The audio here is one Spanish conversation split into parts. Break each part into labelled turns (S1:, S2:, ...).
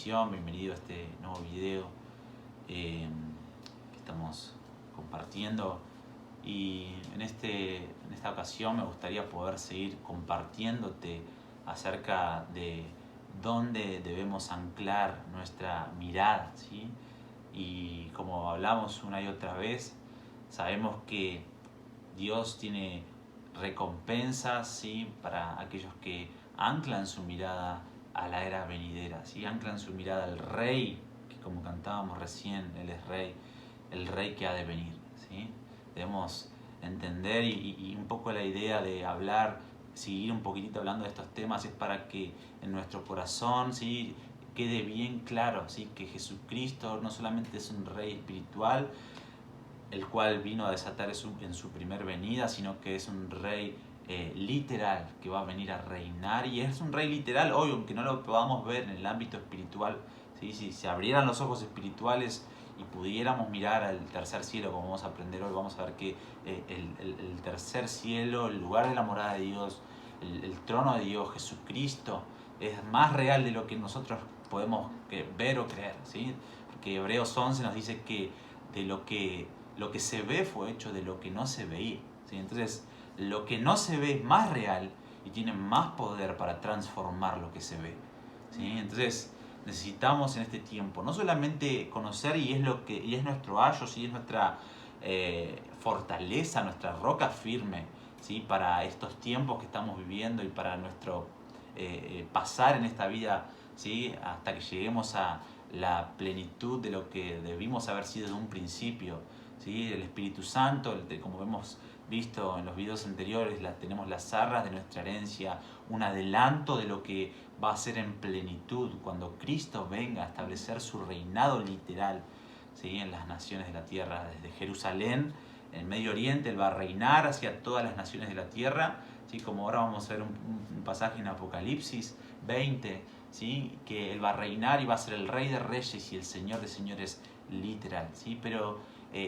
S1: ocasión, bienvenido a este nuevo video que estamos compartiendo. Y en esta ocasión me gustaría poder seguir compartiéndote acerca de dónde debemos anclar nuestra mirada, ¿sí? Y como hablamos una y otra vez, sabemos que Dios tiene recompensas, ¿sí?, para aquellos que anclan su mirada a la era venidera, ¿sí? Anclan su mirada al Rey, que como cantábamos recién, Él es Rey, el Rey que ha de venir, ¿sí? Debemos entender y un poco la idea de hablar, seguir un poquitito hablando de estos temas es para que en nuestro corazón, ¿sí?, quede bien claro, ¿sí?, que Jesucristo no solamente es un Rey espiritual, el cual vino a desatar en su primer venida, sino que es un Rey literal que va a venir a reinar, y es un Rey literal hoy, aunque no lo podamos ver en el ámbito espiritual, ¿sí? Si se abrieran los ojos espirituales y pudiéramos mirar al tercer cielo, como vamos a aprender hoy, vamos a ver que el tercer cielo, el lugar de la morada de Dios, el trono de Dios, Jesucristo, es más real de lo que nosotros podemos ver o creer, ¿sí? Porque Hebreos 11 nos dice que de lo que se ve fue hecho de lo que no se veía, ¿sí? Entonces, lo que no se ve es más real y tiene más poder para transformar lo que se ve, ¿sí? Entonces, necesitamos en este tiempo no solamente conocer, y es nuestro ayo, ¿sí?, es nuestra fortaleza, nuestra roca firme, ¿sí?, para estos tiempos que estamos viviendo y para nuestro pasar en esta vida, ¿sí?, hasta que lleguemos a la plenitud de lo que debimos haber sido desde un principio, ¿sí? El Espíritu Santo, como hemos visto en los videos anteriores, tenemos las arras de nuestra herencia, un adelanto de lo que va a ser en plenitud cuando Cristo venga a establecer su reinado literal, ¿sí?, en las naciones de la tierra. Desde Jerusalén, en Medio Oriente, Él va a reinar hacia todas las naciones de la tierra, ¿sí?, como ahora vamos a ver un pasaje en Apocalipsis 20, ¿sí?, que Él va a reinar y va a ser el Rey de Reyes y el Señor de Señores literal, ¿sí? Pero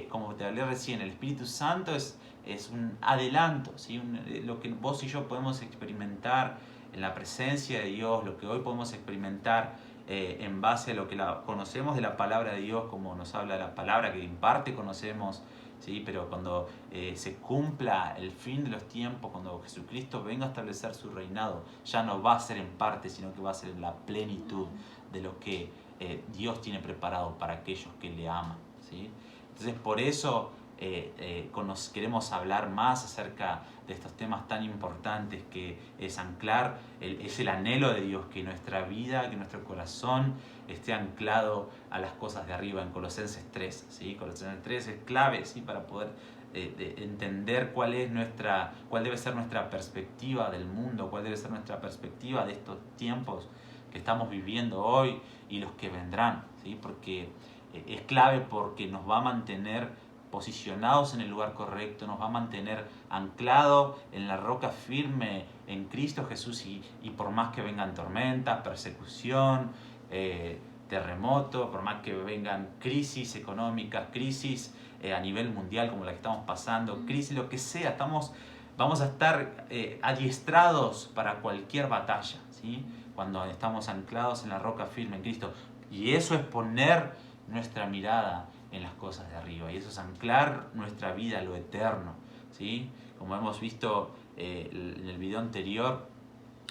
S1: como te hablé recién, el Espíritu Santo es un adelanto, ¿sí? Lo que vos y yo podemos experimentar en la presencia de Dios, lo que hoy podemos experimentar en base a lo que conocemos de la palabra de Dios, como nos habla la palabra, que en parte conocemos, ¿sí? Pero cuando se cumpla el fin de los tiempos, cuando Jesucristo venga a establecer su reinado, ya no va a ser en parte, sino que va a ser en la plenitud de lo que Dios tiene preparado para aquellos que le aman, ¿sí? Entonces, por eso queremos hablar más acerca de estos temas tan importantes, que es anclar, es el anhelo de Dios, que nuestra vida, que nuestro corazón esté anclado a las cosas de arriba, en Colosenses 3, ¿sí? Colosenses 3 es clave, ¿sí?, para poder entender cuál debe ser nuestra perspectiva del mundo, cuál debe ser nuestra perspectiva de estos tiempos que estamos viviendo hoy y los que vendrán, ¿sí? Porque es clave, porque nos va a mantener posicionados en el lugar correcto, nos va a mantener anclado en la roca firme en Cristo Jesús, y por más que vengan tormentas, persecución, terremoto, por más que vengan crisis económicas, crisis a nivel mundial como la que estamos pasando, crisis, lo que sea, vamos a estar adiestrados para cualquier batalla, ¿sí?, cuando estamos anclados en la roca firme en Cristo. Y eso es poner nuestra mirada en las cosas de arriba, y eso es anclar nuestra vida a lo eterno, ¿sí? Como hemos visto en el video anterior,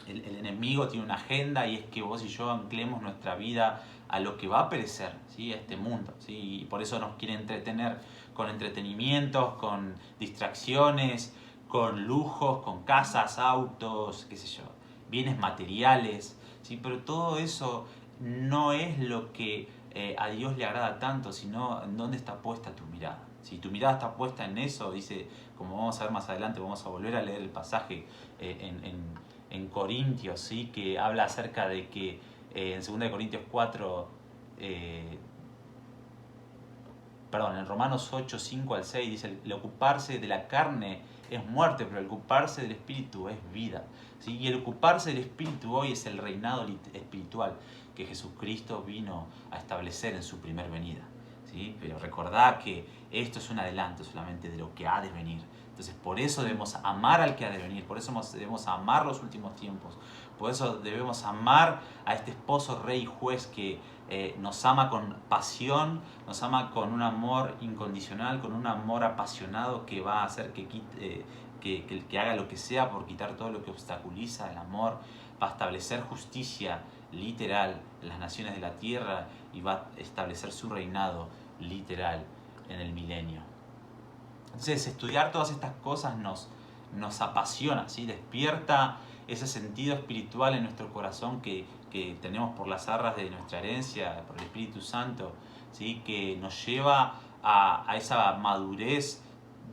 S1: el enemigo tiene una agenda, y es que vos y yo anclemos nuestra vida a lo que va a perecer, ¿sí?, a este mundo, ¿sí? Y por eso nos quiere entretener con entretenimientos, con distracciones, con lujos, con casas, autos, qué sé yo, bienes materiales, ¿sí? Pero todo eso no es lo que a Dios le agrada tanto, sino en dónde está puesta tu mirada. Si tu mirada está puesta en eso, dice, como vamos a ver más adelante, vamos a volver a leer el pasaje en Corintios, ¿sí?, que habla acerca de que en 2 Corintios 4, en Romanos 8, 5 al 6, dice, el ocuparse de la carne es muerte, pero el ocuparse del Espíritu es vida, ¿sí? Y el ocuparse del Espíritu hoy es el reinado espiritual que Jesucristo vino a establecer en su primer venida, ¿sí? Pero recordá que esto es un adelanto solamente de lo que ha de venir. Entonces por eso debemos amar al que ha de venir, por eso debemos amar los últimos tiempos, por eso debemos amar a este esposo, rey y juez que nos ama con pasión, nos ama con un amor incondicional, con un amor apasionado que va a hacer que haga lo que sea por quitar todo lo que obstaculiza el amor, va a establecer justicia literal en las naciones de la tierra y va a establecer su reinado literal en el milenio. Entonces estudiar todas estas cosas nos apasiona, ¿sí? Despierta ese sentido espiritual en nuestro corazón que tenemos por las arras de nuestra herencia, por el Espíritu Santo, ¿sí? Que nos lleva a esa madurez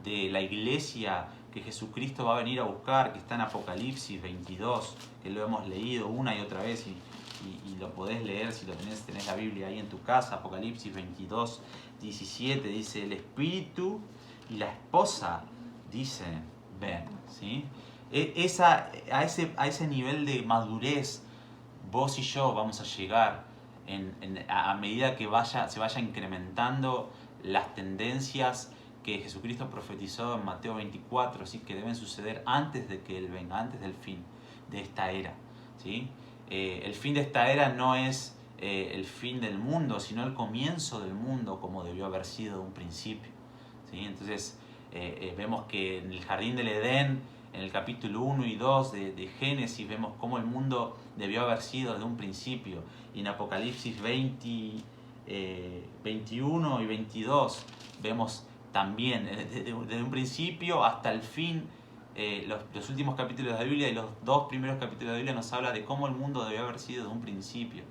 S1: de la iglesia que Jesucristo va a venir a buscar, que está en Apocalipsis 22, que lo hemos leído una y otra vez y lo podés leer si lo tenés la Biblia ahí en tu casa. Apocalipsis 22, 17 dice: el Espíritu y la esposa dicen ven, ¿sí? A ese nivel de madurez vos y yo vamos a llegar a medida que se vaya incrementando las tendencias que Jesucristo profetizó en Mateo 24, ¿sí? Que deben suceder antes de que Él venga, antes del fin de esta era, ¿sí? El fin de esta era no es el fin del mundo, sino el comienzo del mundo como debió haber sido de un principio, ¿sí? Entonces vemos que en el jardín del Edén, en el capítulo 1 y 2 de Génesis, vemos cómo el mundo debió haber sido desde un principio. Y en Apocalipsis 21 y 22 vemos también desde un principio hasta el fin. Los últimos capítulos de la Biblia y los dos primeros capítulos de la Biblia nos habla de cómo el mundo debió haber sido desde un principio,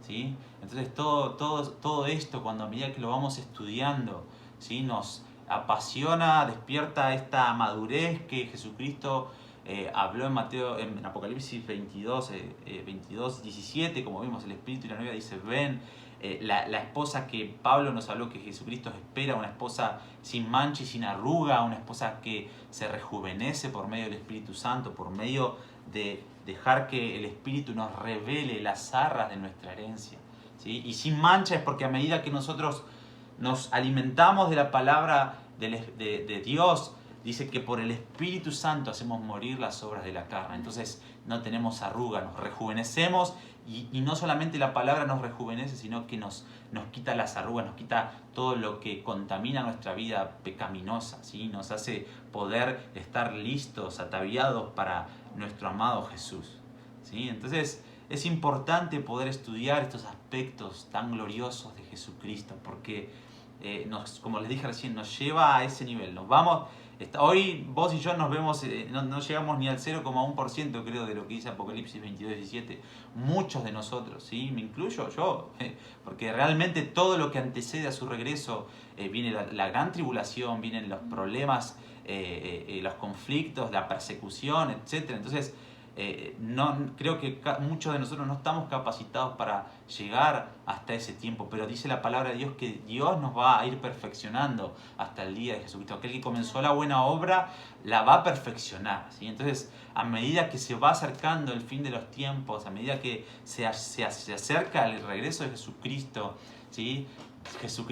S1: ¿sí? Entonces todo esto, cuando a medida que lo vamos estudiando, ¿sí? Nos apasiona, despierta esta madurez que Jesucristo habló en Apocalipsis 22, 17, como vimos, el Espíritu y la novia dice ven. La esposa que Pablo nos habló que Jesucristo espera, una esposa sin mancha y sin arruga, una esposa que se rejuvenece por medio del Espíritu Santo, por medio de dejar que el Espíritu nos revele las arras de nuestra herencia, ¿sí? Y sin mancha es porque a medida que nosotros nos alimentamos de la palabra de Dios, dice que por el Espíritu Santo hacemos morir las obras de la carne. Entonces no tenemos arruga, nos rejuvenecemos y no solamente la palabra nos rejuvenece, sino que nos quita las arrugas, nos quita todo lo que contamina nuestra vida pecaminosa, ¿sí? Nos hace poder estar listos, ataviados para nuestro amado Jesús, ¿sí? Entonces es importante poder estudiar estos aspectos tan gloriosos de Jesucristo porque como les dije recién, nos lleva a ese nivel. Hoy vos y yo nos vemos, no llegamos ni al 0,1% creo de lo que dice Apocalipsis 22, 17. Muchos de nosotros, ¿sí? Me incluyo yo, porque realmente todo lo que antecede a su regreso, viene la gran tribulación, vienen los problemas, los conflictos, la persecución, etc. Entonces, creo que muchos de nosotros no estamos capacitados para llegar hasta ese tiempo, pero dice la palabra de Dios que Dios nos va a ir perfeccionando hasta el día de Jesucristo. Aquel que comenzó la buena obra la va a perfeccionar, ¿sí? Entonces, a medida que se va acercando el fin de los tiempos, a medida que se acerca el regreso de Jesucristo, ¿sí?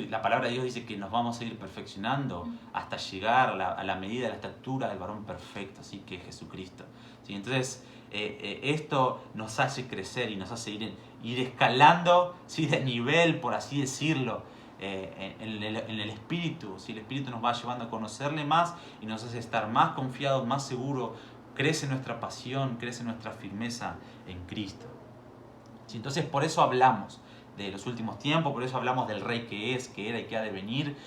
S1: La palabra de Dios dice que nos vamos a ir perfeccionando hasta llegar a la medida de la estatura del varón perfecto, ¿sí? Que es Jesucristo, ¿sí? Entonces, esto nos hace crecer y nos hace ir escalando, ¿sí? De nivel, por así decirlo, en el Espíritu, ¿sí? El Espíritu nos va llevando a conocerle más y nos hace estar más confiados, más seguros. Crece nuestra pasión, crece nuestra firmeza en Cristo, ¿sí? Entonces por eso hablamos de los últimos tiempos, por eso hablamos del Rey que es, que era y que ha de venir.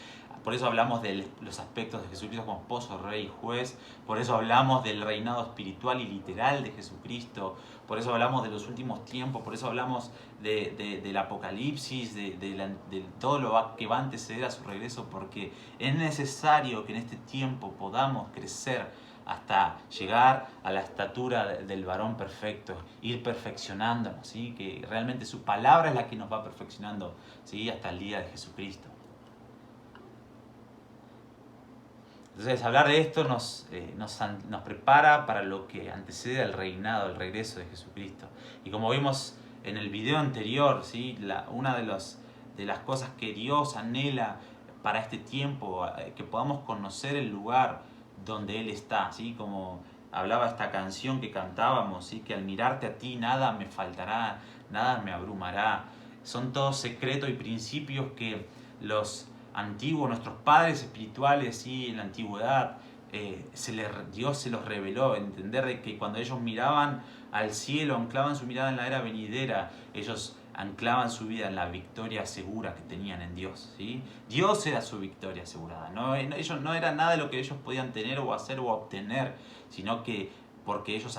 S1: Por eso hablamos de los aspectos de Jesucristo como esposo, rey y juez. Por eso hablamos del reinado espiritual y literal de Jesucristo. Por eso hablamos de los últimos tiempos. Por eso hablamos del Apocalipsis, de todo lo que va a anteceder a su regreso. Porque es necesario que en este tiempo podamos crecer hasta llegar a la estatura del varón perfecto, ir perfeccionándonos, ¿sí? Que realmente su palabra es la que nos va perfeccionando, ¿sí? Hasta el día de Jesucristo. Entonces, hablar de esto nos prepara para lo que antecede al reinado, el regreso de Jesucristo. Y como vimos en el video anterior, ¿sí? Una de de las cosas que Dios anhela para este tiempo, que podamos conocer el lugar donde Él está, ¿sí? Como hablaba esta canción que cantábamos, ¿sí? Que al mirarte a ti nada me faltará, nada me abrumará. Son todos secretos y principios que los antiguos, nuestros padres espirituales, ¿sí? En la antigüedad, Dios se los reveló, entender de que cuando ellos miraban al cielo, anclaban su mirada en la era venidera, ellos anclaban su vida en la victoria segura que tenían en Dios, ¿sí? Dios era su victoria asegurada, ellos no era nada de lo que ellos podían tener o hacer o obtener, sino que porque ellos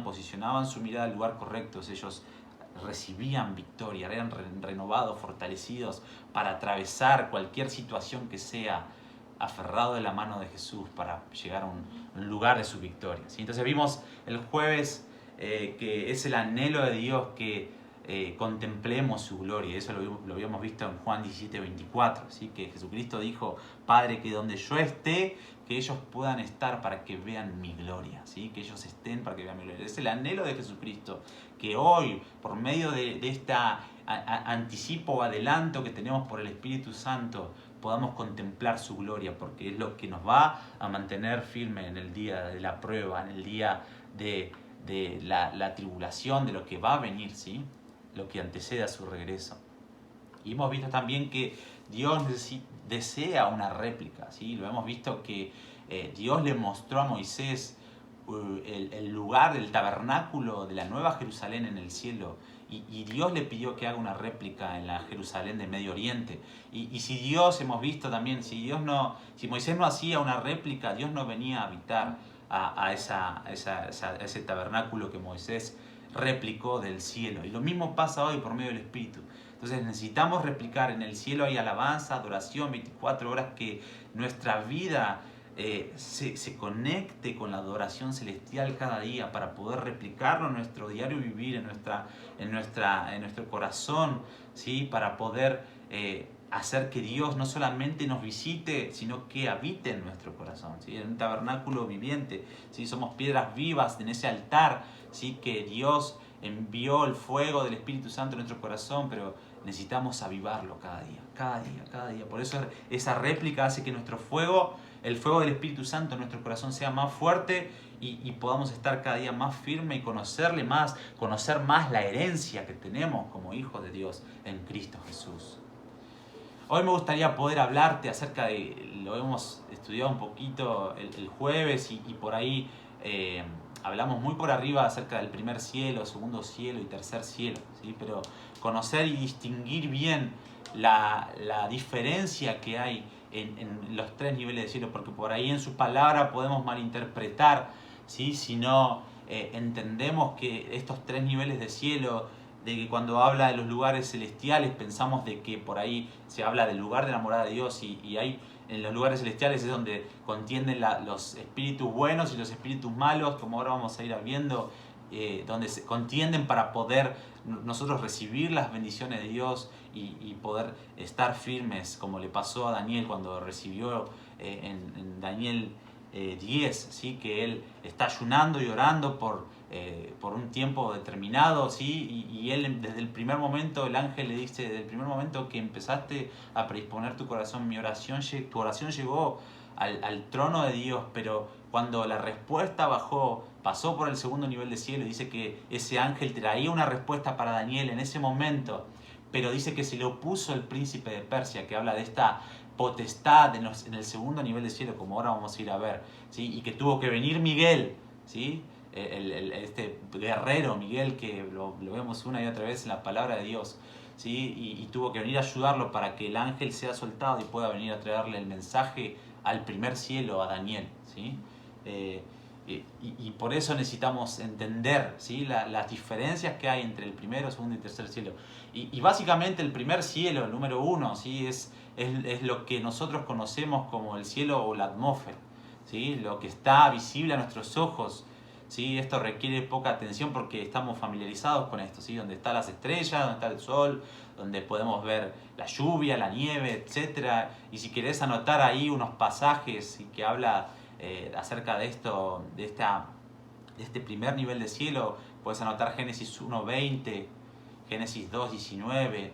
S1: posicionaban su mirada al lugar correcto, ellos recibían victoria, eran renovados, fortalecidos para atravesar cualquier situación que sea, aferrado de la mano de Jesús para llegar a un lugar de su victoria, ¿sí? Entonces vimos el jueves que es el anhelo de Dios que contemplemos su gloria. Eso lo habíamos visto en Juan 17:24, ¿sí? Que Jesucristo dijo: Padre, que donde yo esté, que ellos puedan estar para que vean mi gloria, ¿sí? Que ellos estén para que vean mi gloria. Es el anhelo de Jesucristo, que hoy, por medio de esta anticipo o adelanto que tenemos por el Espíritu Santo, podamos contemplar su gloria, porque es lo que nos va a mantener firme en el día de la prueba, en el día de la tribulación, de lo que va a venir, ¿sí? Lo que antecede a su regreso. Y hemos visto también que Dios desea una réplica, ¿sí? Lo hemos visto que Dios le mostró a Moisés el lugar del tabernáculo de la Nueva Jerusalén en el cielo, y Dios le pidió que haga una réplica en la Jerusalén de Medio Oriente. Y si Dios, hemos visto también, si Moisés no hacía una réplica, Dios no venía a habitar a ese tabernáculo que Moisés replicó del cielo. Y lo mismo pasa hoy por medio del Espíritu. Entonces necesitamos replicar en el cielo, hay alabanza, adoración, 24 horas, que nuestra vida se conecte con la adoración celestial cada día para poder replicarlo en nuestro diario vivir, en nuestro corazón, ¿sí? Para poder hacer que Dios no solamente nos visite, sino que habite en nuestro corazón, ¿sí? En un tabernáculo viviente, ¿sí? Somos piedras vivas en ese altar, ¿sí? Que Dios envió el fuego del Espíritu Santo en nuestro corazón, pero necesitamos avivarlo cada día, cada día, cada día. Por eso esa réplica hace que nuestro fuego, el fuego del Espíritu Santo en nuestro corazón, sea más fuerte y podamos estar cada día más firmes y conocerle más, conocer más la herencia que tenemos como hijos de Dios en Cristo Jesús. Hoy me gustaría poder hablarte acerca de, lo hemos estudiado un poquito el jueves y por ahí hablamos muy por arriba acerca del primer cielo, segundo cielo y tercer cielo, ¿sí? Pero conocer y distinguir bien la diferencia que hay en los tres niveles de cielo, porque por ahí en su palabra podemos malinterpretar, ¿sí? Si no entendemos que estos tres niveles de cielo, de que cuando habla de los lugares celestiales pensamos de que por ahí se habla del lugar de la morada de Dios, y hay en los lugares celestiales es donde contienden los espíritus buenos y los espíritus malos, como ahora vamos a ir viendo, donde se contienden para poder nosotros recibir las bendiciones de Dios y poder estar firmes, como le pasó a Daniel cuando recibió en Daniel 10, ¿sí? Que él está ayunando y orando por un tiempo determinado, ¿sí? Y él desde el primer momento, el ángel le dice: desde el primer momento que empezaste a predisponer tu corazón, tu oración llegó al trono de Dios. Pero cuando la respuesta pasó por el segundo nivel de cielo, dice que ese ángel traía una respuesta para Daniel en ese momento, pero dice que se le opuso el príncipe de Persia, que habla de esta potestad en el segundo nivel de cielo, como ahora vamos a ir a ver, ¿sí? Y que tuvo que venir Miguel, ¿sí? Este guerrero Miguel, que lo vemos una y otra vez en la palabra de Dios, ¿sí? Y tuvo que venir a ayudarlo para que el ángel sea soltado y pueda venir a traerle el mensaje al primer cielo, a Daniel, ¿sí? Y por eso necesitamos entender, ¿sí? Las diferencias que hay entre el primero, segundo y tercer cielo. Y básicamente el primer cielo, el número 1, ¿sí? Es lo que nosotros conocemos como el cielo o la atmósfera, ¿sí? Lo que está visible a nuestros ojos, ¿sí? Esto requiere poca atención porque estamos familiarizados con esto, ¿sí? Donde están las estrellas, donde está el sol, donde podemos ver la lluvia, la nieve, etc. Y si querés anotar ahí unos pasajes, ¿sí? Que habla acerca de esto, de este primer nivel de cielo, puedes anotar Génesis 1:20, Génesis 2:19,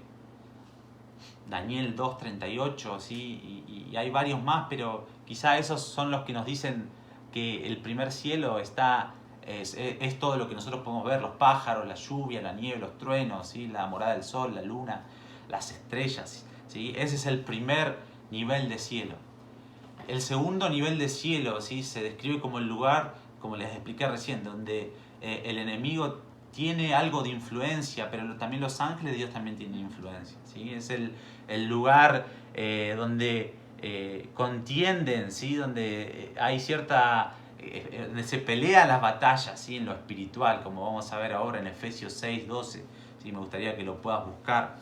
S1: Daniel 2:38, ¿sí? Y hay varios más, pero quizá esos son los que nos dicen que el primer cielo es todo lo que nosotros podemos ver: los pájaros, la lluvia, la nieve, los truenos, ¿sí? La morada del sol, la luna, las estrellas, ¿sí? Ese es el primer nivel de cielo. El segundo nivel de cielo, ¿sí? Se describe como el lugar, como les expliqué recién, donde el enemigo tiene algo de influencia, pero también los ángeles de Dios también tienen influencia, ¿sí? Es el lugar donde contienden, ¿sí? Donde hay cierta... donde se pelean las batallas, ¿sí? En lo espiritual, como vamos a ver ahora en Efesios 6:12, ¿sí? Me gustaría que lo puedas buscar.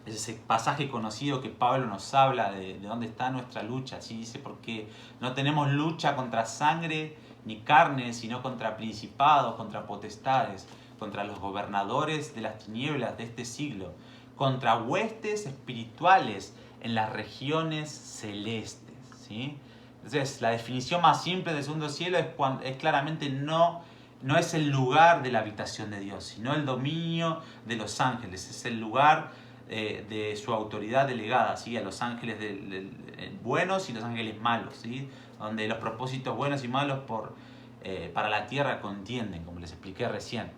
S1: Es ese pasaje conocido que Pablo nos habla de dónde está nuestra lucha, ¿sí? Dice: porque no tenemos lucha contra sangre ni carne, sino contra principados, contra potestades, contra los gobernadores de las tinieblas de este siglo, contra huestes espirituales en las regiones celestes, ¿sí? Entonces, la definición más simple del segundo cielo es claramente no es el lugar de la habitación de Dios, sino el dominio de los ángeles. Es el lugar de su autoridad delegada, ¿sí? A los ángeles buenos y los ángeles malos, ¿sí? Donde los propósitos buenos y malos para la tierra contienden, como les expliqué recién,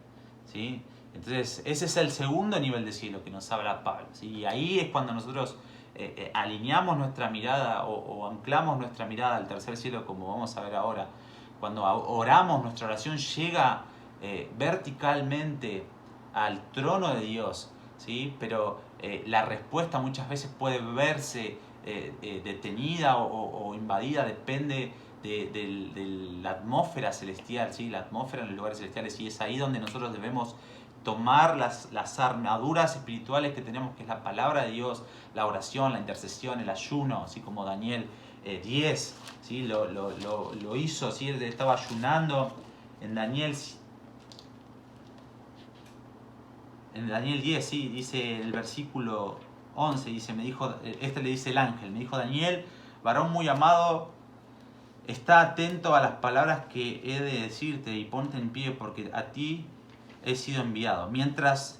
S1: ¿sí? Entonces, ese es el segundo nivel de cielo que nos habla Pablo, ¿sí? Y ahí es cuando nosotros alineamos nuestra mirada o anclamos nuestra mirada al tercer cielo, como vamos a ver ahora. Cuando oramos, nuestra oración llega verticalmente al trono de Dios, ¿sí? Pero la respuesta muchas veces puede verse detenida o invadida, depende de la atmósfera celestial, ¿sí? La atmósfera en los lugares celestiales, y es ahí donde nosotros debemos tomar las armaduras espirituales que tenemos, que es la palabra de Dios, la oración, la intercesión, el ayuno, así como Daniel 10, ¿sí? Lo hizo, ¿sí? Él estaba ayunando en Daniel 10, sí, dice el versículo 11, dice, le dice el ángel, me dijo: Daniel, varón muy amado, está atento a las palabras que he de decirte y ponte en pie, porque a ti he sido enviado. Mientras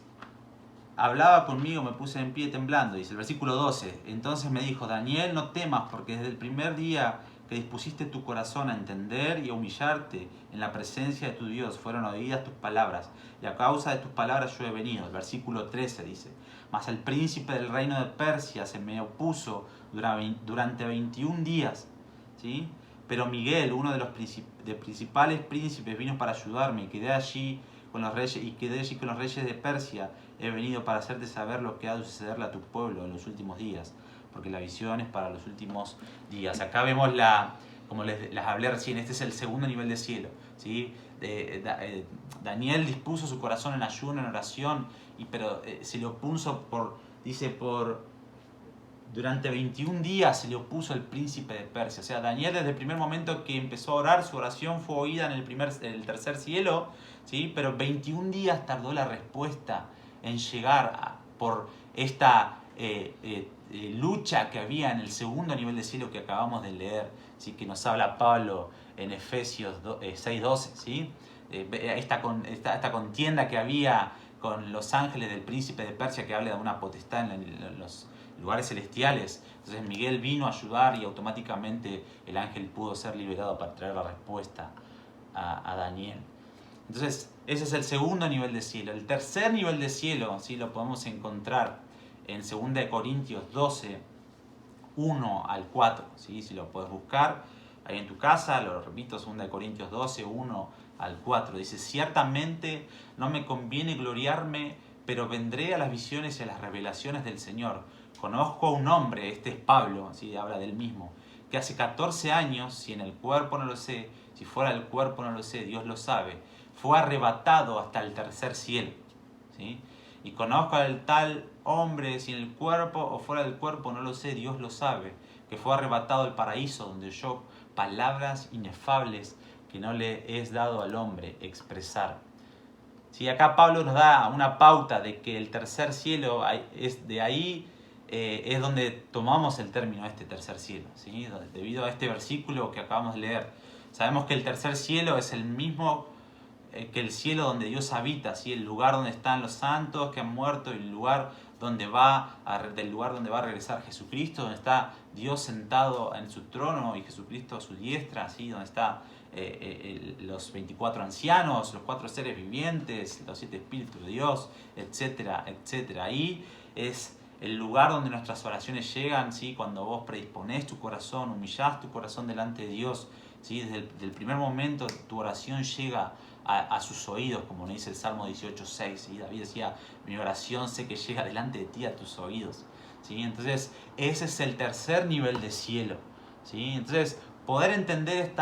S1: hablaba conmigo, me puse en pie temblando, dice el versículo 12. Entonces me dijo: Daniel, no temas, porque desde el primer día que dispusiste tu corazón a entender y a humillarte en la presencia de tu Dios, fueron oídas tus palabras, y a causa de tus palabras yo he venido. El versículo 13 dice: mas el príncipe del reino de Persia se me opuso durante 21 días, ¿sí? Pero Miguel, uno de los principales príncipes, vino para ayudarme, y quedé allí con los reyes de Persia. He venido para hacerte saber lo que ha de sucederle a tu pueblo en los últimos días, porque la visión es para los últimos días. Acá vemos como les hablé recién, este es el segundo nivel de cielo, ¿sí? Daniel dispuso su corazón en ayuno, en oración, pero se le opuso durante 21 días se le opuso el príncipe de Persia. O sea, Daniel, desde el primer momento que empezó a orar, su oración fue oída en el tercer cielo, ¿sí? Pero 21 días tardó la respuesta en llegar por esta lucha que había en el segundo nivel de cielo que acabamos de leer, ¿sí? Que nos habla Pablo en Efesios 6:12, ¿sí? Esta contienda que había con los ángeles del príncipe de Persia, que habla de una potestad en los lugares celestiales. Entonces Miguel vino a ayudar y automáticamente el ángel pudo ser liberado para traer la respuesta a Daniel. Entonces ese es el segundo nivel de cielo. El tercer nivel de cielo, ¿sí? Lo podemos encontrar en 2 Corintios 12, 1 al 4, ¿sí? Si lo puedes buscar ahí en tu casa, lo repito, 2 Corintios 12, 1 al 4. Dice: ciertamente no me conviene gloriarme, pero vendré a las visiones y a las revelaciones del Señor. Conozco a un hombre, este es Pablo, ¿sí? Habla del mismo, que hace 14 años, si en el cuerpo no lo sé, si fuera del cuerpo no lo sé, Dios lo sabe, fue arrebatado hasta el tercer cielo, ¿sí? Y conozco al tal hombre, si en el cuerpo o fuera del cuerpo no lo sé, Dios lo sabe, que fue arrebatado al paraíso, donde oyó palabras inefables que no le es dado al hombre expresar. Sí, acá Pablo nos da una pauta de que el tercer cielo es de ahí, es donde tomamos el término este tercer cielo, ¿sí? Debido a este versículo que acabamos de leer. Sabemos que el tercer cielo es el mismo que el cielo donde Dios habita, ¿sí? El lugar donde están los santos que han muerto, y el lugar donde del lugar donde va a regresar Jesucristo, donde está Dios sentado en su trono y Jesucristo a su diestra, ¿sí? Donde está los 24 ancianos, los 4 seres vivientes, los 7 espíritus de Dios, etcétera, etcétera. Ahí es el lugar donde nuestras oraciones llegan, ¿sí? Cuando vos predisponés tu corazón, humillás tu corazón delante de Dios, ¿sí? Desde el primer momento tu oración llega a sus oídos, como nos dice el Salmo 18:6, ¿sí? David decía, mi oración sé que llega delante de ti a tus oídos, ¿sí? Entonces ese es el tercer nivel de cielo, ¿sí? Entonces poder entender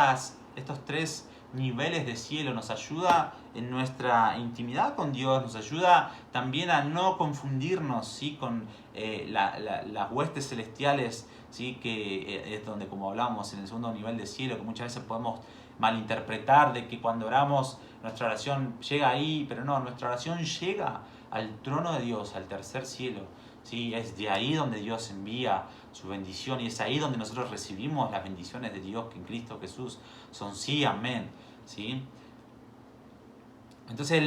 S1: estos 3 niveles de cielo nos ayuda en nuestra intimidad con Dios, nos ayuda también a no confundirnos, ¿sí? Con las huestes celestiales, ¿sí? Que es donde, como hablamos en el segundo nivel de cielo, que muchas veces podemos malinterpretar de que cuando oramos nuestra oración llega ahí, pero no, nuestra oración llega al trono de Dios, al tercer cielo, ¿sí? Es de ahí donde Dios envía su bendición, y es ahí donde nosotros recibimos las bendiciones de Dios que en Cristo Jesús son sí, amén, ¿sí? Entonces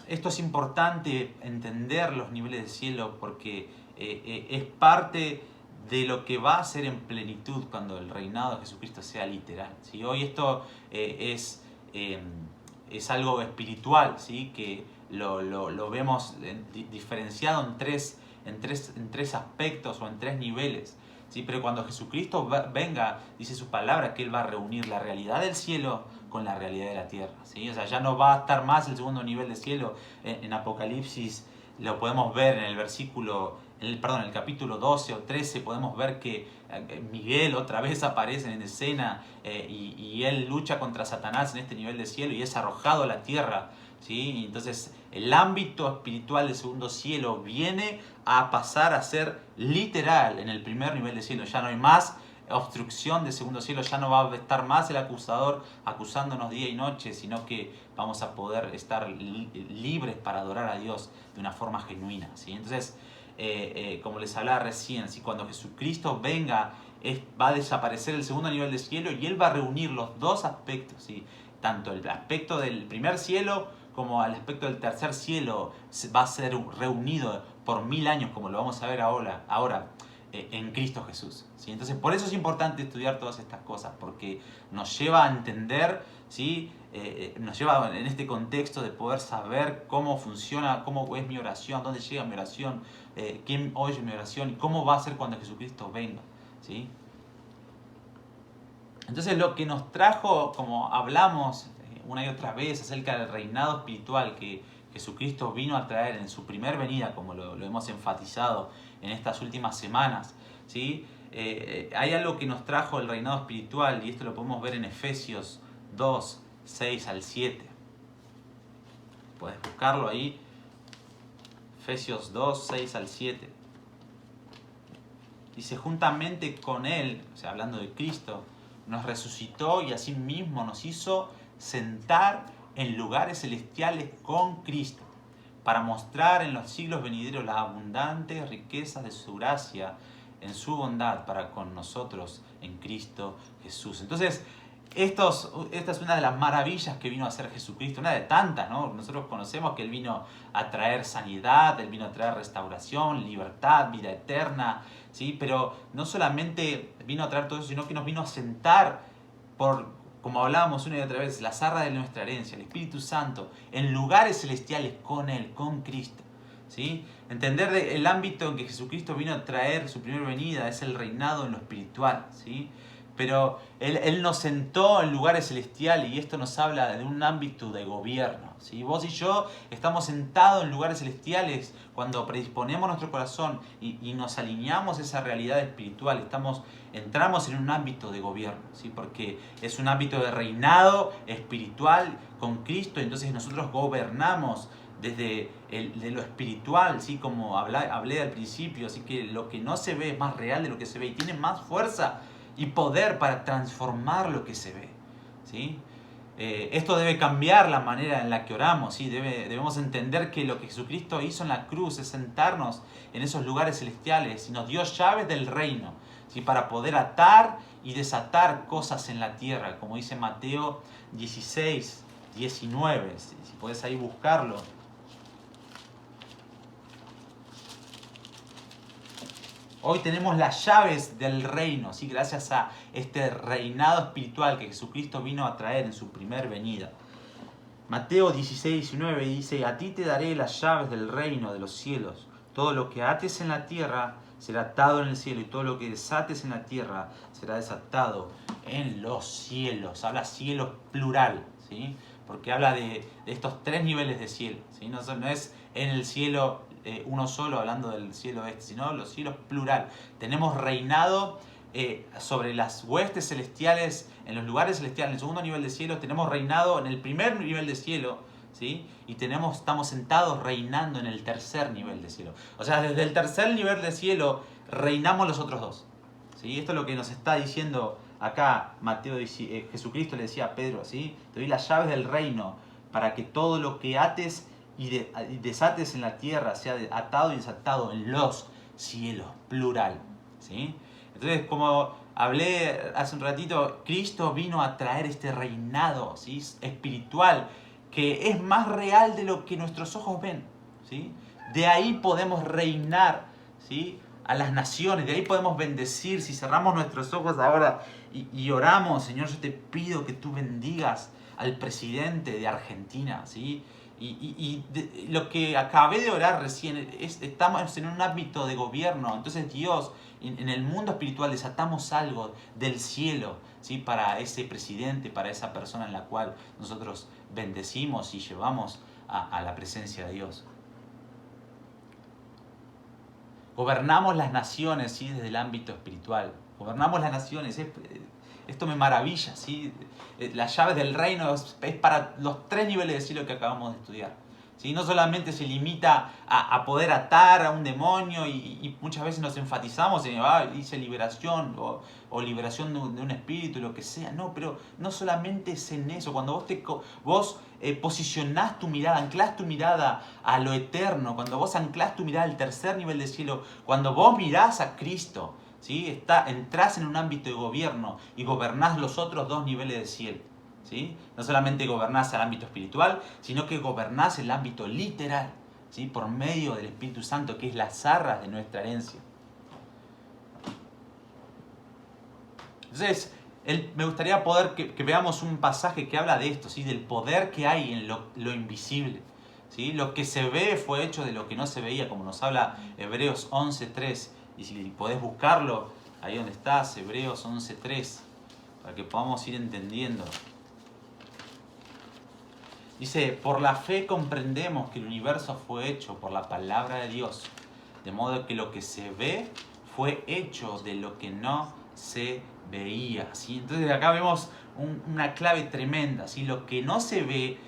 S1: esto es importante entender los niveles de cielo, porque es parte de lo que va a ser en plenitud cuando el reinado de Jesucristo sea literal, ¿sí? Hoy esto es algo espiritual, ¿sí? Que lo vemos diferenciado en tres aspectos o en 3 niveles, ¿sí? Pero cuando Jesucristo venga, dice su palabra que Él va a reunir la realidad del cielo con la realidad de la tierra, ¿sí? O sea, ya no va a estar más el segundo nivel de cielo. En Apocalipsis lo podemos ver en el el capítulo 12 o 13, podemos ver que Miguel otra vez aparece en escena, y él lucha contra Satanás en este nivel de cielo y es arrojado a la tierra, ¿sí? Entonces el ámbito espiritual del segundo cielo viene a pasar a ser literal en el primer nivel de cielo. Ya no hay más obstrucción del segundo cielo, ya no va a estar más el acusador acusándonos día y noche, sino que vamos a poder estar libres para adorar a Dios de una forma genuina, ¿sí? Entonces, como les hablaba recién, ¿sí? Cuando Jesucristo venga, va a desaparecer el segundo nivel de cielo y Él va a reunir los 2 aspectos, ¿sí? Tanto el aspecto del primer cielo como el aspecto del tercer cielo va a ser reunido por 1000 años, como lo vamos a ver ahora en Cristo Jesús, ¿sí? Entonces por eso es importante estudiar todas estas cosas, porque nos lleva a entender, ¿sí? Nos lleva en este contexto de poder saber cómo funciona, cómo es mi oración, dónde llega mi oración, quién oye mi oración y cómo va a ser cuando Jesucristo venga, ¿sí? Entonces lo que nos trajo, como hablamos una y otra vez acerca del reinado espiritual que Jesucristo vino a traer en su primer venida, como lo hemos enfatizado en estas últimas semanas, ¿sí? Hay algo que nos trajo el reinado espiritual, y esto lo podemos ver en Efesios 2, 6 al 7. Puedes buscarlo ahí. Efesios 2, 6 al 7. Dice, juntamente con Él, o sea, hablando de Cristo, nos resucitó y asimismo nos hizo sentar en lugares celestiales con Cristo, para mostrar en los siglos venideros las abundantes riquezas de su gracia en su bondad para con nosotros en Cristo Jesús. Entonces, esta es una de las maravillas que vino a hacer Jesucristo, una de tantas, ¿no? Nosotros conocemos que Él vino a traer sanidad, Él vino a traer restauración, libertad, vida eterna, ¿sí? Pero no solamente vino a traer todo eso, sino que nos vino a sentar como hablábamos una y otra vez, las arras de nuestra herencia, el Espíritu Santo, en lugares celestiales con Él, con Cristo, ¿sí? Entender el ámbito en que Jesucristo vino a traer su primera venida es el reinado en lo espiritual, ¿sí? Pero Él nos sentó en lugares celestiales, y esto nos habla de un ámbito de gobierno, ¿sí? Vos y yo estamos sentados en lugares celestiales cuando predisponemos nuestro corazón y nos alineamos a esa realidad espiritual. Entramos en un ámbito de gobierno, ¿sí? Porque es un ámbito de reinado espiritual con Cristo. Entonces nosotros gobernamos desde de lo espiritual, ¿sí? Como hablé al principio. Así que lo que no se ve es más real de lo que se ve y tiene más fuerza y poder para transformar lo que se ve, ¿sí? Esto debe cambiar la manera en la que oramos, ¿sí? Debemos entender que lo que Jesucristo hizo en la cruz es sentarnos en esos lugares celestiales y nos dio llaves del reino, ¿sí? Para poder atar y desatar cosas en la tierra, como dice Mateo 16, 19, si podés ahí buscarlo. Hoy tenemos las llaves del reino, ¿sí? Gracias a este reinado espiritual que Jesucristo vino a traer en su primer venida. Mateo 16, 19 dice: a ti te daré las llaves del reino de los cielos. Todo lo que ates en la tierra será atado en el cielo, y todo lo que desates en la tierra será desatado en los cielos. Habla cielos plural, ¿sí? Porque habla de estos tres niveles de cielo, ¿sí? No es en el cielo uno solo, hablando del cielo este, sino los cielos plural. Tenemos reinado sobre las huestes celestiales, en los lugares celestiales, en el segundo nivel de cielo. Tenemos reinado en el primer nivel de cielo, ¿sí? Y estamos sentados reinando en el tercer nivel de cielo. O sea, desde el tercer nivel de cielo reinamos los otros dos, ¿sí? Esto es lo que nos está diciendo acá Mateo. Jesucristo le decía a Pedro, ¿sí? Te doy las llaves del reino para que todo lo que ates y desates en la tierra sea atado y desatado en los cielos, plural, ¿sí? Entonces, como hablé hace un ratito, Cristo vino a traer este reinado, ¿sí? Espiritual, que es más real de lo que nuestros ojos ven, ¿sí? De ahí podemos reinar, ¿sí? A las naciones, de ahí podemos bendecir. Si cerramos nuestros ojos ahora y oramos: Señor, yo te pido que tú bendigas al presidente de Argentina, ¿sí? Lo que acabé de orar recién, estamos en un ámbito de gobierno. Entonces Dios, en el mundo espiritual, desatamos algo del cielo, ¿sí? Para ese presidente, para esa persona en la cual nosotros bendecimos y llevamos a la presencia de Dios. Gobernamos las naciones, ¿sí? Desde el ámbito espiritual. Gobernamos las naciones. Esto me maravilla, ¿sí? Las llaves del reino es para los tres niveles de cielo que acabamos de estudiar, ¿sí? No solamente se limita a poder atar a un demonio, y muchas veces nos enfatizamos en dice liberación o liberación de un espíritu, lo que sea. No, pero no solamente es en eso. Cuando vos posicionás tu mirada, anclás tu mirada a lo eterno, cuando vos anclás tu mirada al tercer nivel de cielo, cuando vos mirás a Cristo, ¿sí? Entrás en un ámbito de gobierno y gobernás los otros dos niveles de cielo, ¿sí? No solamente gobernás el ámbito espiritual, sino que gobernás el ámbito literal, ¿sí? Por medio del Espíritu Santo, que es las arras de nuestra herencia. Entonces, me gustaría poder que veamos un pasaje que habla de esto, ¿sí? Del poder que hay en lo invisible, ¿sí? Lo que se ve fue hecho de lo que no se veía, como nos habla Hebreos 11.3. Y si podés buscarlo, ahí donde estás, Hebreos 11.3, para que podamos ir entendiendo. Dice: por la fe comprendemos que el universo fue hecho por la palabra de Dios, de modo que lo que se ve fue hecho de lo que no se veía, ¿sí? Entonces acá vemos una clave tremenda, ¿sí? Lo que no se ve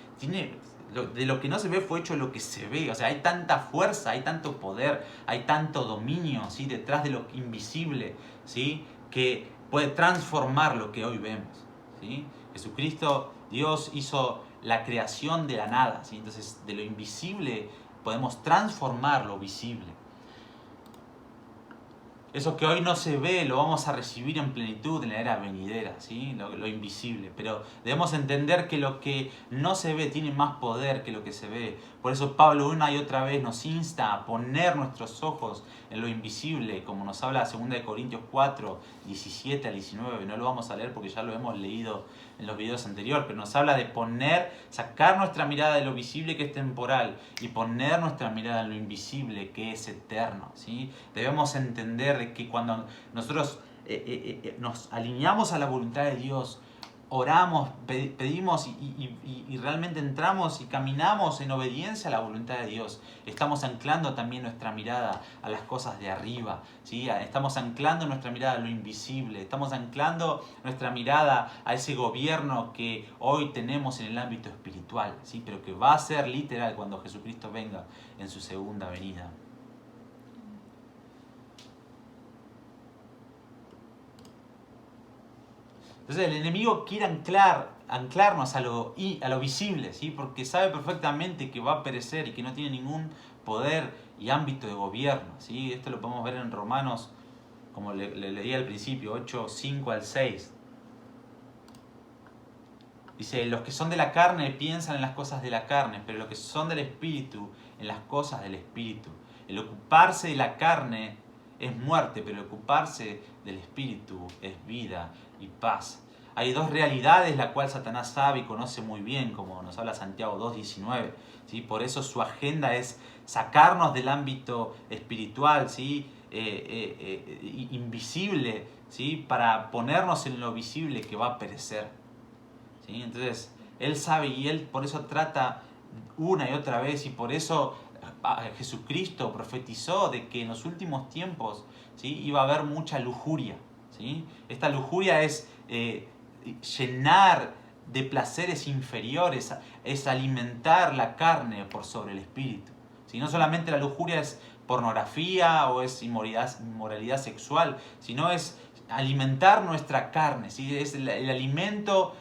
S1: de lo que no se ve fue hecho lo que se ve. O sea, hay tanta fuerza, hay tanto poder, hay tanto dominio, ¿sí? Detrás de lo invisible, ¿sí? Que puede transformar lo que hoy vemos, ¿sí? Jesucristo, Dios hizo la creación de la nada, ¿sí? Entonces, de lo invisible podemos transformar lo visible. Eso que hoy no se ve lo vamos a recibir en plenitud en la era venidera, ¿sí? Lo invisible. Pero debemos entender que lo que no se ve tiene más poder que lo que se ve. Por eso Pablo una y otra vez nos insta a poner nuestros ojos en lo invisible, como nos habla 2 Corintios 4, 17 al 19. No lo vamos a leer porque ya lo hemos leído en los videos anteriores, pero nos habla de sacar nuestra mirada de lo visible, que es temporal, y poner nuestra mirada en lo invisible, que es eterno, ¿sí? Debemos entender de que cuando nosotros nos alineamos a la voluntad de Dios, oramos, pedimos y realmente entramos y caminamos en obediencia a la voluntad de Dios, estamos anclando también nuestra mirada a las cosas de arriba, ¿sí? Estamos anclando nuestra mirada a lo invisible, estamos anclando nuestra mirada a ese gobierno que hoy tenemos en el ámbito espiritual, ¿sí? Pero que va a ser literal cuando Jesucristo venga en su segunda venida. Entonces el enemigo quiere anclarnos a lo visible, ¿sí? Porque sabe perfectamente que va a perecer y que no tiene ningún poder y ámbito de gobierno, ¿sí? Esto lo podemos ver en Romanos, como le leí al principio, 8, 5 al 6. Dice, los que son de la carne piensan en las cosas de la carne, pero los que son del Espíritu, en las cosas del Espíritu. El ocuparse de la carne es muerte, pero el ocuparse del Espíritu es vida y paz. Hay dos realidades las cuales Satanás sabe y conoce muy bien, como nos habla Santiago 2:19. ¿Sí? Por eso su agenda es sacarnos del ámbito espiritual, ¿sí? Invisible, ¿sí? Para ponernos en lo visible que va a perecer. ¿Sí? Entonces, él sabe y él por eso trata una y otra vez, y por eso Jesucristo profetizó de que en los últimos tiempos, ¿sí? Iba a haber mucha lujuria. ¿Sí? Esta lujuria es llenar de placeres inferiores, es alimentar la carne por sobre el espíritu. ¿Sí? No solamente la lujuria es pornografía o es inmoralidad sexual, sino es alimentar nuestra carne, ¿sí? Es el alimento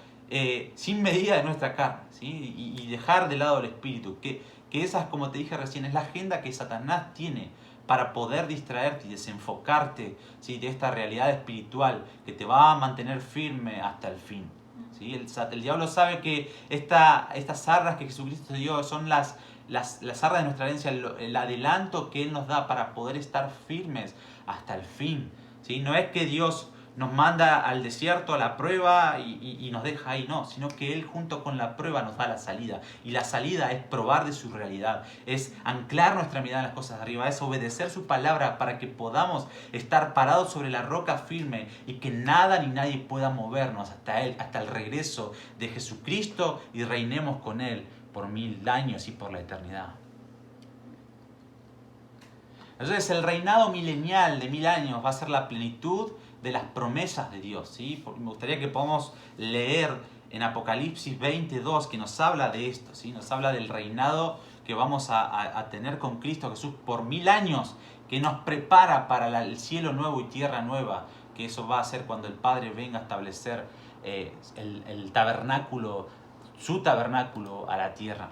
S1: sin medida de nuestra carne, ¿sí? Y dejar de lado el espíritu, que esa, como te dije recién, es la agenda que Satanás tiene para poder distraerte y desenfocarte, ¿sí? De esta realidad espiritual que te va a mantener firme hasta el fin. ¿Sí? El diablo sabe que estas arras que Jesucristo dio son las arras de nuestra herencia, el adelanto que Él nos da para poder estar firmes hasta el fin. ¿Sí? No es que Dios nos manda al desierto, a la prueba y nos deja ahí, no, sino que Él junto con la prueba nos da la salida. Y la salida es probar de su realidad, es anclar nuestra mirada en las cosas de arriba, es obedecer su palabra para que podamos estar parados sobre la roca firme y que nada ni nadie pueda movernos hasta Él, hasta el regreso de Jesucristo y reinemos con Él por 1000 años y por la eternidad. Entonces el reinado milenial de 1000 años va a ser la plenitud de las promesas de Dios. ¿Sí? Me gustaría que podamos leer en Apocalipsis 22 que nos habla de esto, ¿sí? Nos habla del reinado que vamos a tener con Cristo Jesús por 1000 años, que nos prepara para el cielo nuevo y tierra nueva, que eso va a ser cuando el Padre venga a establecer el tabernáculo, su tabernáculo a la tierra.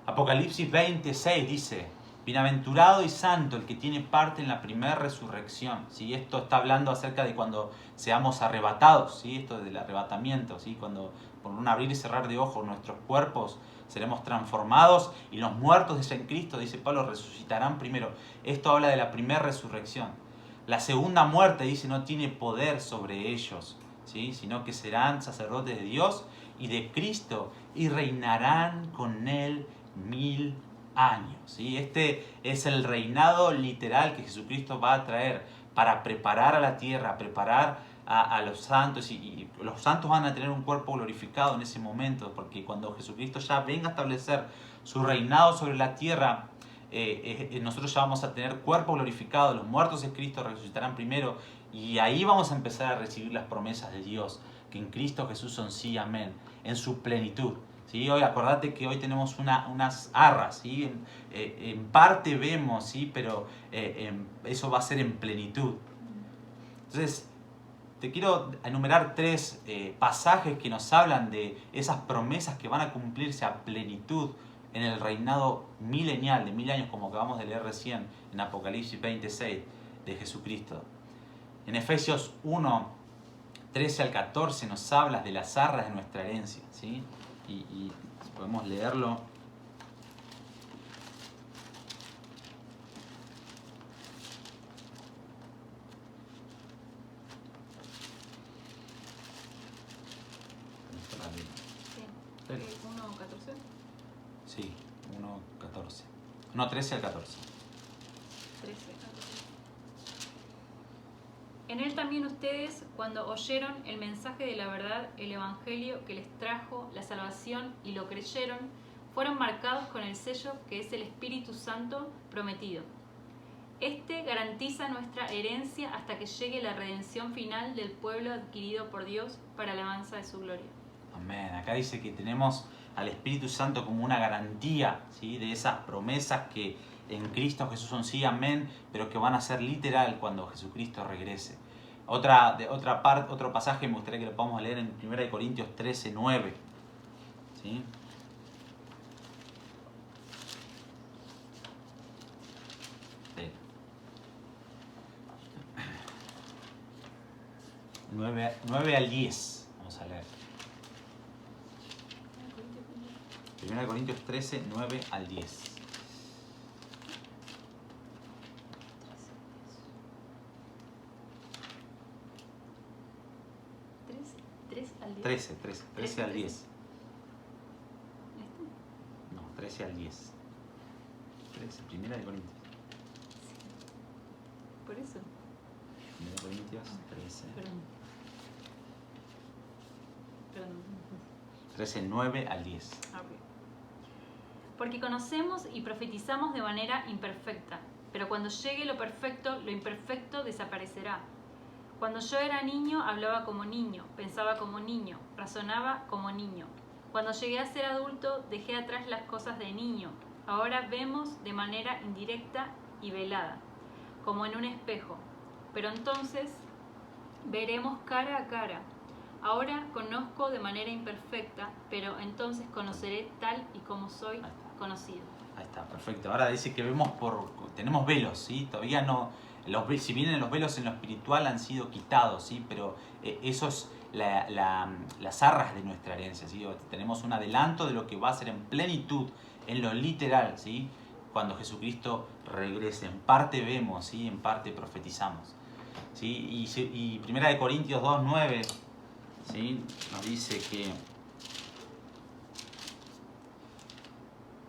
S1: Apocalipsis 26 dice: bienaventurado y santo el que tiene parte en la primera resurrección. ¿Sí? Esto está hablando acerca de cuando seamos arrebatados, ¿sí? Esto del arrebatamiento, ¿sí? Cuando por un abrir y cerrar de ojos nuestros cuerpos seremos transformados y los muertos en Cristo, dice Pablo, resucitarán primero. Esto habla de la primera resurrección. La segunda muerte, dice, no tiene poder sobre ellos, ¿sí? Sino que serán sacerdotes de Dios y de Cristo y reinarán con Él 1000 años. ¿Sí? Este es el reinado literal que Jesucristo va a traer para preparar a la tierra, preparar a los santos, y los santos van a tener un cuerpo glorificado en ese momento, porque cuando Jesucristo ya venga a establecer su reinado sobre la tierra, nosotros ya vamos a tener cuerpo glorificado, los muertos en Cristo resucitarán primero, y ahí vamos a empezar a recibir las promesas de Dios, que en Cristo Jesús son sí, amén, en su plenitud. ¿Sí? Hoy acordate que hoy tenemos unas arras, ¿sí? En parte vemos, ¿sí? Pero eso va a ser en plenitud. Entonces, te quiero enumerar 3 pasajes que nos hablan de esas promesas que van a cumplirse a plenitud en el reinado milenial de 1000 años, como acabamos de leer recién en Apocalipsis 26 de Jesucristo. En Efesios 1, 13 al 14 nos habla de las arras de nuestra herencia, ¿sí? Y podemos leerlo.
S2: Sí. 1.14.
S1: Sí, 1.14. No, 13 al 14.
S2: 13. En él también ustedes, cuando oyeron el mensaje de la verdad, el evangelio que les trajo la salvación y lo creyeron, fueron marcados con el sello que es el Espíritu Santo prometido. Este garantiza nuestra herencia hasta que llegue la redención final del pueblo adquirido por Dios para la alabanza de su gloria.
S1: Amén. Acá dice que tenemos al Espíritu Santo como una garantía, ¿sí? De esas promesas que en Cristo Jesús son sí, amén, pero que van a ser literal cuando Jesucristo regrese. Otro pasaje me gustaría que lo podamos leer en 1 Corintios 13, 9. ¿Sí? Sí. 9 al 10. Vamos a leer. 1 Corintios 13, 9 al 10. 13 al 10. No, 13 al 10. 13, 1 Corintios.
S2: Por eso.
S1: 1 Corintios 13.
S2: Perdón.
S1: 13, 9 al 10.
S2: Okay. Porque conocemos y profetizamos de manera imperfecta, pero cuando llegue lo perfecto, lo imperfecto desaparecerá. Cuando yo era niño, hablaba como niño, pensaba como niño, razonaba como niño. Cuando llegué a ser adulto, dejé atrás las cosas de niño. Ahora vemos de manera indirecta y velada, como en un espejo. Pero entonces veremos cara a cara. Ahora conozco de manera imperfecta, pero entonces conoceré tal y como soy conocido.
S1: Ahí está, perfecto. Ahora dice que tenemos velos, ¿sí? Todavía no, si bien los velos en lo espiritual han sido quitados, ¿sí? Pero eso es las arras de nuestra herencia, ¿sí? Tenemos un adelanto de lo que va a ser en plenitud, en lo literal, ¿sí? Cuando Jesucristo regrese. En parte vemos, ¿sí? En parte profetizamos, ¿sí? Y 1 Corintios 2, 9, ¿sí? Nos dice que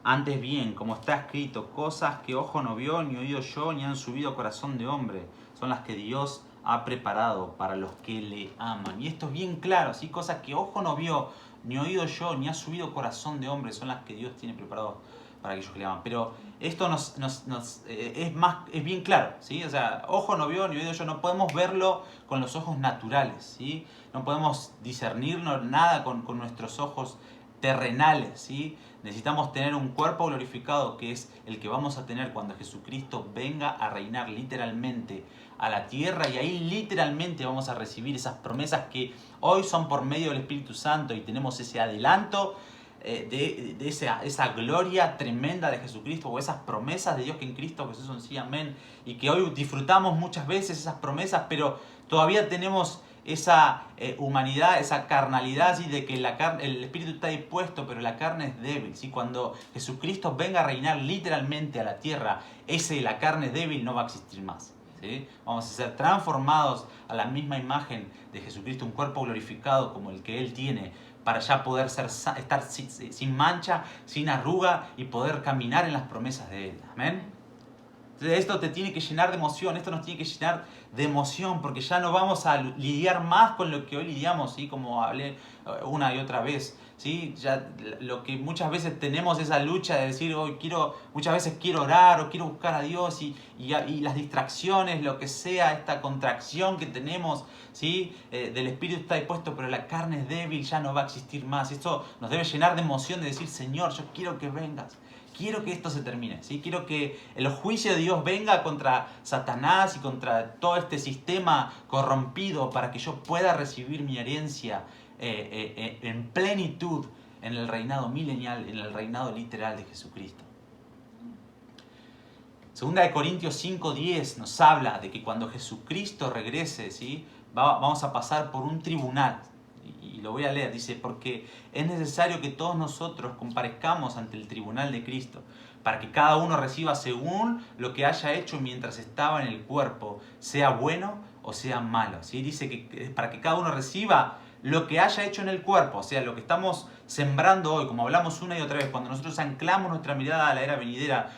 S1: antes bien, como está escrito, cosas que ojo no vio, ni oído yo, ni han subido a corazón de hombre, son las que Dios ha preparado para los que le aman. Y esto es bien claro, ¿sí? Cosas que ojo no vio, ni oído yo, ni ha subido corazón de hombre, son las que Dios tiene preparado para aquellos que le aman. Pero esto es bien claro, ¿sí? O sea, ojo no vio, ni oído yo, no podemos verlo con los ojos naturales, ¿sí? No podemos discernir nada con nuestros ojos terrenales, ¿sí? Necesitamos tener un cuerpo glorificado, que es el que vamos a tener cuando Jesucristo venga a reinar literalmente a la tierra, y ahí literalmente vamos a recibir esas promesas que hoy son por medio del Espíritu Santo, y tenemos ese adelanto de esa gloria tremenda de Jesucristo, o esas promesas de Dios que en Cristo Jesús son sí, amén, y que hoy disfrutamos muchas veces esas promesas, pero todavía tenemos esa humanidad, esa carnalidad, ¿sí? De que el espíritu está dispuesto, pero la carne es débil, ¿sí? Cuando Jesucristo venga a reinar literalmente a la tierra, la carne débil no va a existir más, ¿sí? Vamos a ser transformados a la misma imagen de Jesucristo, un cuerpo glorificado como el que Él tiene, para ya poder estar sin mancha, sin arruga, y poder caminar en las promesas de Él. Amén. Entonces esto te tiene que llenar de emoción, esto nos tiene que llenar de emoción, porque ya no vamos a lidiar más con lo que hoy lidiamos, ¿sí? Como hablé una y otra vez, ¿sí? Ya lo que muchas veces tenemos esa lucha de decir, hoy muchas veces quiero orar o quiero buscar a Dios, y las distracciones, lo que sea, esta contracción que tenemos, ¿sí? Del espíritu está dispuesto, pero la carne es débil, ya no va a existir más. Esto nos debe llenar de emoción, de decir, Señor, yo quiero que vengas. Quiero que esto se termine, ¿sí? Quiero que el juicio de Dios venga contra Satanás y contra todo este sistema corrompido, para que yo pueda recibir mi herencia en plenitud en el reinado milenial, en el reinado literal de Jesucristo. 2 Corintios 5:10 nos habla de que cuando Jesucristo regrese, ¿sí? Vamos a pasar por un tribunal. Y lo voy a leer, dice, porque es necesario que todos nosotros comparezcamos ante el tribunal de Cristo, para que cada uno reciba según lo que haya hecho mientras estaba en el cuerpo, sea bueno o sea malo, ¿sí? Dice que para que cada uno reciba lo que haya hecho en el cuerpo, o sea, lo que estamos sembrando hoy, como hablamos una y otra vez, cuando nosotros anclamos nuestra mirada a la era venidera,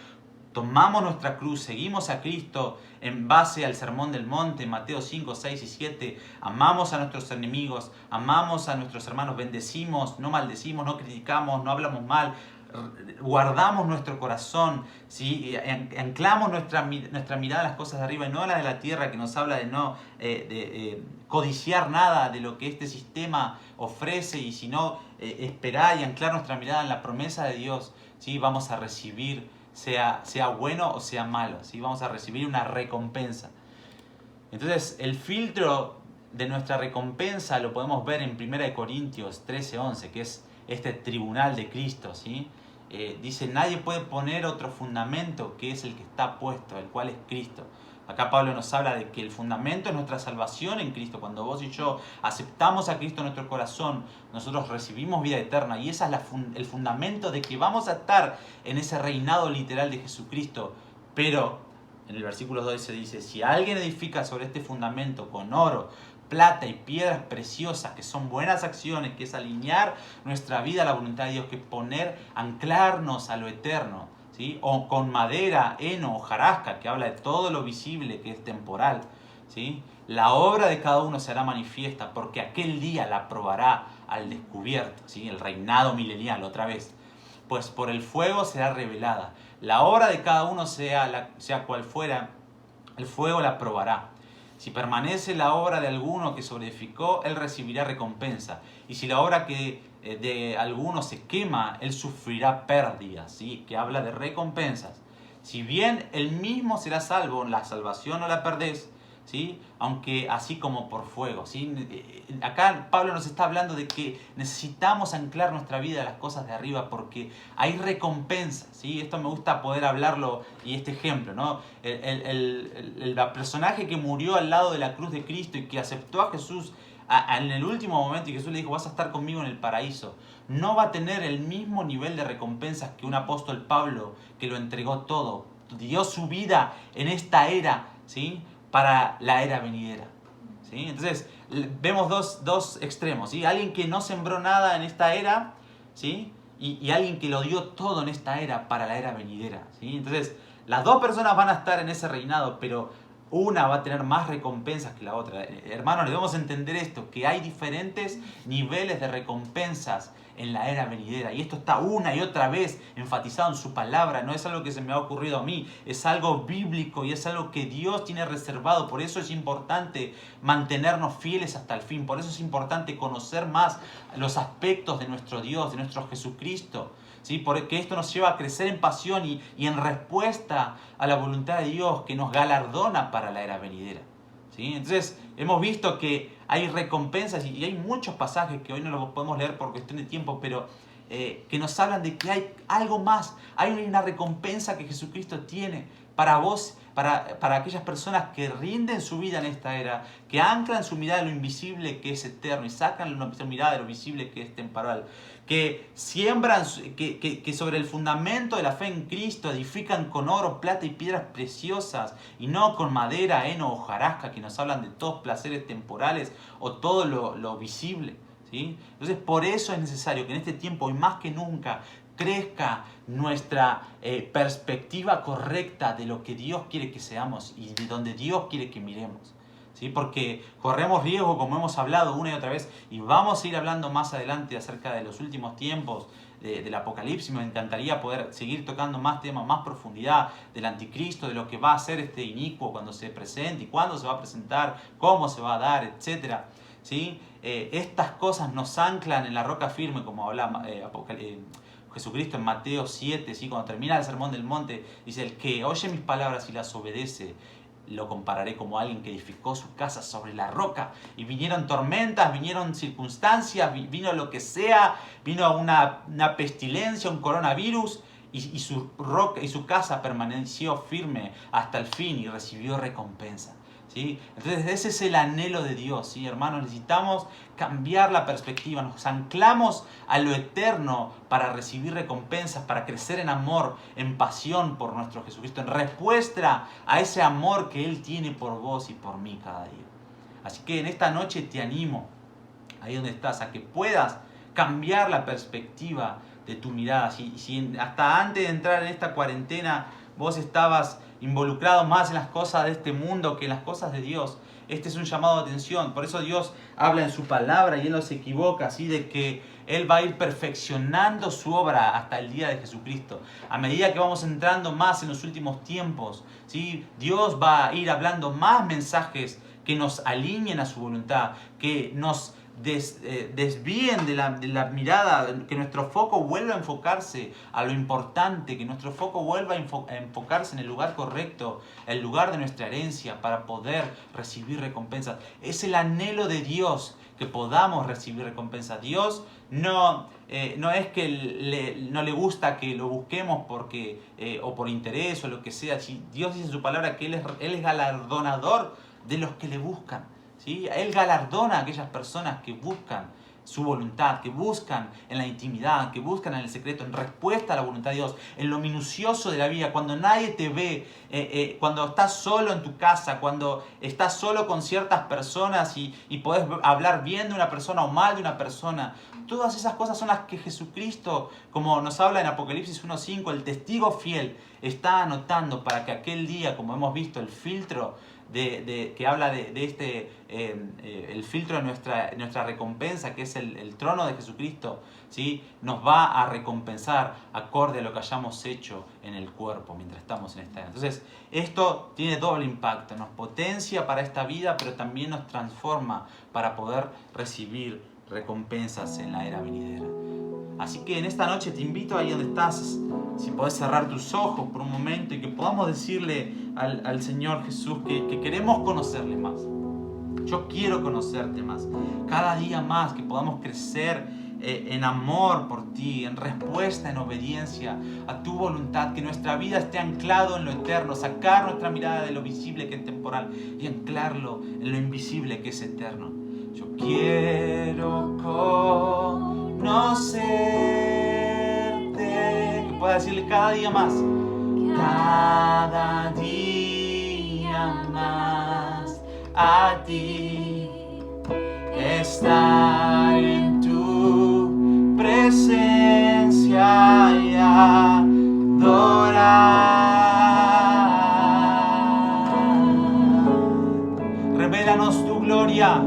S1: tomamos nuestra cruz, seguimos a Cristo en base al Sermón del Monte, Mateo 5, 6 y 7, amamos a nuestros enemigos, amamos a nuestros hermanos, bendecimos, no maldecimos, no criticamos, no hablamos mal, guardamos nuestro corazón, ¿sí? Anclamos nuestra mirada a las cosas de arriba y no a las de la tierra, que nos habla de no codiciar nada de lo que este sistema ofrece, y sino esperar y anclar nuestra mirada en la promesa de Dios, ¿sí? Vamos a recibir, sea bueno o sea malo, ¿sí? Vamos a recibir una recompensa. Entonces, el filtro de nuestra recompensa lo podemos ver en 1 Corintios 13:11, que es este tribunal de Cristo, ¿sí? Dice, nadie puede poner otro fundamento que es el que está puesto, el cual es Cristo. Acá Pablo nos habla de que el fundamento es nuestra salvación en Cristo. Cuando vos y yo aceptamos a Cristo en nuestro corazón, nosotros recibimos vida eterna. Y ese es el fundamento de que vamos a estar en ese reinado literal de Jesucristo. Pero en el versículo 2 se dice, si alguien edifica sobre este fundamento con oro, plata y piedras preciosas, que son buenas acciones, que es alinear nuestra vida a la voluntad de Dios, que anclarnos a lo eterno, ¿sí? O con madera, heno, hojarasca, que habla de todo lo visible que es temporal, ¿sí? La obra de cada uno será manifiesta, porque aquel día la probará al descubierto, ¿sí? El reinado milenial, otra vez. Pues por el fuego será revelada. La obra de cada uno, sea cual fuera, el fuego la probará. Si permanece la obra de alguno que sobreedificó, él recibirá recompensa. Y si la obra de alguno se quema, él sufrirá pérdidas, ¿sí? Que habla de recompensas. Si bien él mismo será salvo, la salvación no la perdés, ¿sí? Aunque así como por fuego, ¿sí? Acá Pablo nos está hablando de que necesitamos anclar nuestra vida a las cosas de arriba porque hay recompensas, ¿sí? Esto me gusta poder hablarlo y este ejemplo, ¿no? El personaje que murió al lado de la cruz de Cristo y que aceptó a Jesús en el último momento y Jesús le dijo, vas a estar conmigo en el paraíso, no va a tener el mismo nivel de recompensas que un apóstol Pablo que lo entregó todo, dio su vida en esta era, ¿sí? Para la era venidera, ¿sí? Entonces vemos dos extremos, ¿sí? Alguien que no sembró nada en esta era, ¿sí? Y alguien que lo dio todo en esta era para la era venidera, ¿sí? Entonces las dos personas van a estar en ese reinado, pero una va a tener más recompensas que la otra. Hermanos, debemos entender esto, que hay diferentes niveles de recompensas en la era venidera. Y esto está una y otra vez enfatizado en su palabra. No es algo que se me ha ocurrido a mí, es algo bíblico y es algo que Dios tiene reservado. Por eso es importante mantenernos fieles hasta el fin. Por eso es importante conocer más los aspectos de nuestro Dios, de nuestro Jesucristo, ¿sí? Porque esto nos lleva a crecer en pasión y en respuesta a la voluntad de Dios que nos galardona para la era venidera, ¿sí? Entonces hemos visto que hay recompensas y hay muchos pasajes que hoy no los podemos leer por cuestión de tiempo, pero que nos hablan de que hay algo más, hay una recompensa que Jesucristo tiene para vos, para aquellas personas que rinden su vida en esta era, que anclan su mirada en lo invisible que es eterno y sacan su mirada de lo visible que es temporal, que siembran, que sobre el fundamento de la fe en Cristo edifican con oro, plata y piedras preciosas y no con madera, heno o hojarasca, que nos hablan de todos placeres temporales o todo lo visible, ¿sí? Entonces por eso es necesario que en este tiempo y más que nunca crezca nuestra perspectiva correcta de lo que Dios quiere que seamos y de donde Dios quiere que miremos, ¿sí? Porque corremos riesgo, como hemos hablado una y otra vez, y vamos a ir hablando más adelante acerca de los últimos tiempos del Apocalipsis. Me encantaría poder seguir tocando más temas, más profundidad del anticristo, de lo que va a hacer este inicuo cuando se presente y cuándo se va a presentar, cómo se va a dar, etc. ¿Sí? Estas cosas nos anclan en la roca firme, como habla Jesucristo en Mateo 7, ¿sí? Cuando termina el Sermón del Monte, dice, el que oye mis palabras y las obedece, lo compararé como alguien que edificó su casa sobre la roca. Y vinieron tormentas, vinieron circunstancias, vino lo que sea, vino una pestilencia, un coronavirus, y su roca y su casa permaneció firme hasta el fin y recibió recompensa, ¿sí? Entonces ese es el anhelo de Dios, ¿sí, hermanos? Necesitamos cambiar la perspectiva, nos anclamos a lo eterno para recibir recompensas, para crecer en amor, en pasión por nuestro Jesucristo, en respuesta a ese amor que Él tiene por vos y por mí cada día. Así que en esta noche te animo, ahí donde estás, a que puedas cambiar la perspectiva de tu mirada. Si hasta antes de entrar en esta cuarentena vos estabas involucrado más en las cosas de este mundo que en las cosas de Dios, este es un llamado de atención. Por eso Dios habla en su palabra y Él no se equivoca, así de que Él va a ir perfeccionando su obra hasta el día de Jesucristo. A medida que vamos entrando más en los últimos tiempos, ¿sí? Dios va a ir hablando más mensajes que nos alineen a su voluntad, que nos desvíen de la mirada, que nuestro foco vuelva a enfocarse a lo importante, que nuestro foco vuelva a enfocarse en el lugar correcto, el lugar de nuestra herencia, para poder recibir recompensas. Es el anhelo de Dios que podamos recibir recompensas. Dios no no es que no le gusta que lo busquemos porque, o por interés o lo que sea. ¿Sí? Dios dice en su palabra que Él es galardonador de los que le buscan. ¿Sí? Él galardona a aquellas personas que buscan su voluntad, que buscan en la intimidad, que buscan en el secreto, en respuesta a la voluntad de Dios, en lo minucioso de la vida, cuando nadie te ve, cuando estás solo en tu casa, cuando estás solo con ciertas personas y podés hablar bien de una persona o mal de una persona. Todas esas cosas son las que Jesucristo, como nos habla en Apocalipsis 1.5, el testigo fiel, está anotando para que aquel día, como hemos visto, el filtro que habla el filtro de nuestra recompensa, que es el trono de Jesucristo, ¿sí? Nos va a recompensar acorde a lo que hayamos hecho en el cuerpo mientras estamos en esta vida. Entonces, esto tiene doble impacto, nos potencia para esta vida, pero también nos transforma para poder recibir recompensas en la era venidera. Así que en esta noche te invito ahí donde estás, si podés cerrar tus ojos por un momento y que podamos decirle al Señor Jesús que queremos conocerle más. Yo quiero conocerte más. Cada día más, que podamos crecer en amor por ti, en respuesta, en obediencia a tu voluntad, que nuestra vida esté anclado en lo eterno, sacar nuestra mirada de lo visible que es temporal y anclarlo en lo invisible que es eterno. Yo quiero conocerte, que pueda decirle cada día más, cada día más a ti, estar en tu presencia y adorar. Revélanos tu gloria.